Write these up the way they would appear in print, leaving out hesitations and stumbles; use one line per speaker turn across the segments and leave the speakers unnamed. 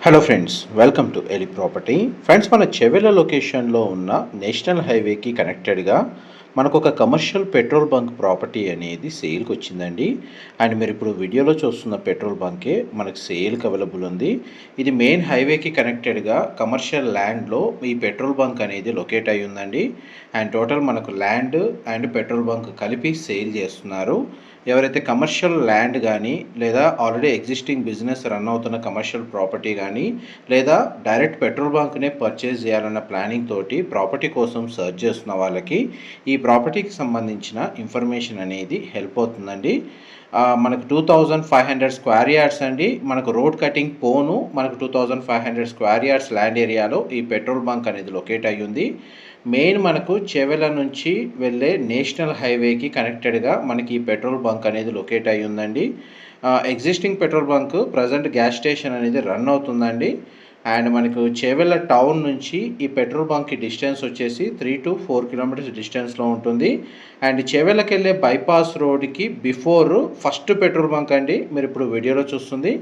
Hello friends, welcome to Eli property. Friends, మన చెవెల లొకేషన్లో ఉన్న నేషనల్ హైవేకి కనెక్టెడ్గా మనకు ఒక కమర్షియల్ పెట్రోల్ బంక్ ప్రాపర్టీ అనేది సేల్కి వచ్చిందండి. అండ్ మీరు ఇప్పుడు వీడియోలో చూస్తున్న పెట్రోల్ బంకే మనకు సేల్కి అవైలబుల్ ఉంది. ఇది మెయిన్ హైవేకి కనెక్టెడ్గా కమర్షియల్ ల్యాండ్లో ఈ పెట్రోల్ బంక్ అనేది లొకేట్ అయి ఉందండి. అండ్ టోటల్ మనకు ల్యాండ్ అండ్ పెట్రోల్ బంక్ కలిపి సేల్ చేస్తున్నారు. ఎవరైతే కమర్షియల్ ల్యాండ్ కానీ లేదా ఆల్రెడీ ఎగ్జిస్టింగ్ బిజినెస్ రన్ అవుతున్న కమర్షియల్ ప్రాపర్టీ కానీ లేదా డైరెక్ట్ పెట్రోల్ బంక్నే పర్చేజ్ చేయాలన్న ప్లానింగ్ తోటి ప్రాపర్టీ కోసం సెర్చ్ చేస్తున్న వాళ్ళకి ఈ ప్రాపర్టీకి సంబంధించిన ఇన్ఫర్మేషన్ అనేది హెల్ప్ అవుతుందండి. మనకు 2500 స్క్వేర్ యార్డ్స్ అండి. మనకు రోడ్ కటింగ్ పోను మనకు 2500 స్క్వేర్ యార్డ్స్ ల్యాండ్ ఏరియాలో ఈ పెట్రోల్ బంక్ అనేది లొకేట్ అయ్యింది. మెయిన్ మనకు చెవెల నుంచి వెళ్ళే నేషనల్ హైవేకి కనెక్టెడ్గా మనకి ఈ పెట్రోల్ బంక్ అనేది లొకేట్ అయ్యి ఉందండి. Existing petrol bunk present gas station అనేది రన్ అవుతుందండి. అండ్ మనకు చేవెళ్ళ టౌన్ నుంచి ఈ పెట్రోల్ బంక్కి డిస్టెన్స్ వచ్చేసి 3 to 4 కిలోమీటర్స్ డిస్టెన్స్లో ఉంటుంది. అండ్ చేవెళ్ళకి వెళ్ళే బైపాస్ రోడ్కి బిఫోర్ ఫస్ట్ పెట్రోల్ బంక్ అండి మీరు ఇప్పుడు వీడియోలో చూస్తుంది.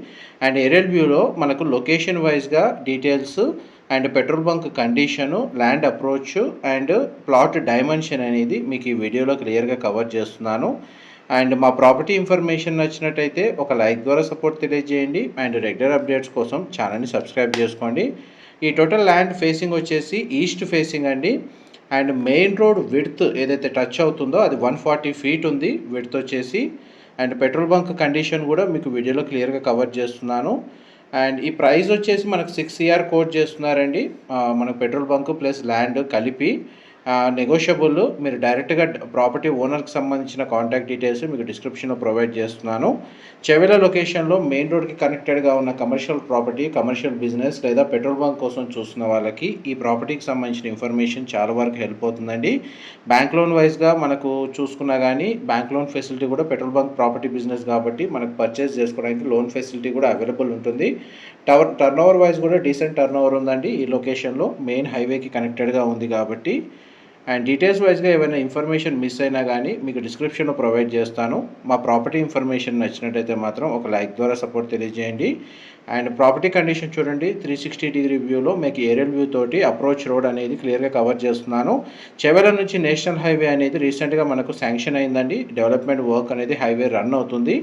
అండ్ ఏరియల్ వ్యూలో మనకు లొకేషన్ వైజ్గా details and petrol bunk condition, land approach and plot dimension అనేది మీకు ఈ వీడియోలో క్లియర్గా కవర్ చేస్తున్నాను. అండ్ మా ప్రాపర్టీ ఇన్ఫర్మేషన్ నచ్చినట్టయితే ఒక లైక్ ద్వారా సపోర్ట్ తెలియజేయండి. అండ్ రెగ్యులర్ అప్డేట్స్ కోసం ఛానల్ని సబ్స్క్రైబ్ చేసుకోండి. ఈ టోటల్ ల్యాండ్ ఫేసింగ్ వచ్చేసి ఈస్ట్ ఫేసింగ్ అండి. అండ్ మెయిన్ రోడ్ విడ్త్ ఏదైతే టచ్ అవుతుందో అది 140 ఫీట్ ఉంది విడ్త్ వచ్చేసి. అండ్ పెట్రోల్ బంక్ కండిషన్ కూడా మీకు వీడియోలో క్లియర్గా కవర్ చేస్తున్నాను. అండ్ ఈ ప్రైస్ వచ్చేసి మనకు 6 CR కోట్ చేస్తున్నారండి. మనకు పెట్రోల్ బంక్ ప్లస్ ల్యాండ్ కలిపి నెగోషియబుల్. మీరు డైరెక్ట్గా ప్రాపర్టీ ఓనర్కి సంబంధించిన కాంటాక్ట్ డీటెయిల్స్ మీకు డిస్క్రిప్షన్లో ప్రొవైడ్ చేస్తున్నాను. చెవెల లొకేషన్లో మెయిన్ రోడ్కి కనెక్టెడ్గా ఉన్న కమర్షియల్ ప్రాపర్టీ, కమర్షియల్ బిజినెస్ లేదా పెట్రోల్ బంక్ కోసం చూస్తున్న వాళ్ళకి ఈ ప్రాపర్టీకి సంబంధించిన ఇన్ఫర్మేషన్ చాలా వరకు హెల్ప్ అవుతుందండి. బ్యాంక్ లోన్ వైజ్గా మనకు చూసుకున్నా కానీ బ్యాంక్ లోన్ ఫెసిలిటీ కూడా పెట్రోల్ బంక్ ప్రాపర్టీ బిజినెస్ కాబట్టి మనకు పర్చేస్ చేసుకోవడానికి లోన్ ఫెసిలిటీ కూడా అవైలబుల్ ఉంటుంది. టర్న్ ఓవర్ వైజ్ కూడా డీసెంట్ టర్న్ ఓవర్ ఉందండి. ఈ లొకేషన్లో మెయిన్ హైవేకి కనెక్టెడ్గా ఉంది కాబట్టి. అండ్ డీటెయిల్స్ వైజ్గా ఏమైనా ఇన్ఫర్మేషన్ మిస్ అయినా కానీ మీకు డిస్క్రిప్షన్లో ప్రొవైడ్ చేస్తాను. మా ప్రాపర్టీ ఇన్ఫర్మేషన్ నచ్చినట్టయితే మాత్రం ఒక లైక్ ద్వారా సపోర్ట్ తెలియజేయండి. అండ్ ప్రాపర్టీ కండిషన్ చూడండి, 360 డిగ్రీ వ్యూలో మీకు ఏరియల్ వ్యూ తోటి అప్రోచ్ రోడ్ అనేది క్లియర్గా కవర్ చేస్తున్నాను. చెవెల నుంచి నేషనల్ హైవే అనేది రీసెంట్గా మనకు శాంక్షన్ అయిందండి. డెవలప్మెంట్ వర్క్ అనేది హైవే రన్ అవుతుంది.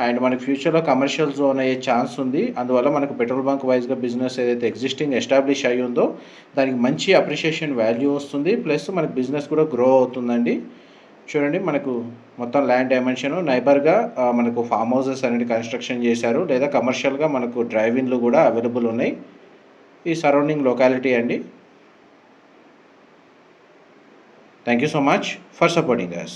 అండ్ మనకి ఫ్యూచర్లో కమర్షియల్ జోన్ అయ్యే ఛాన్స్ ఉంది. అందువల్ల మనకు పెట్రోల్ బంక్ వైజ్గా బిజినెస్ ఏదైతే ఎగ్జిస్టింగ్ ఎస్టాబ్లిష్ అయ్యి ఉందో దానికి మంచి అప్రిషియేషన్ వాల్యూ వస్తుంది. ప్లస్ మనకు బిజినెస్ కూడా గ్రో అవుతుందండి. చూడండి, మనకు మొత్తం ల్యాండ్ డైమెన్షన్ నైబర్గా మనకు ఫామ్ హౌసెస్ అనేది కన్స్ట్రక్షన్ చేశారు, లేదా కమర్షియల్గా మనకు డ్రైవింగ్లు కూడా అవైలబుల్ ఉన్నాయి. ఈ సరౌండింగ్ లొకాలిటీ అండి. Thank you so much for supporting us.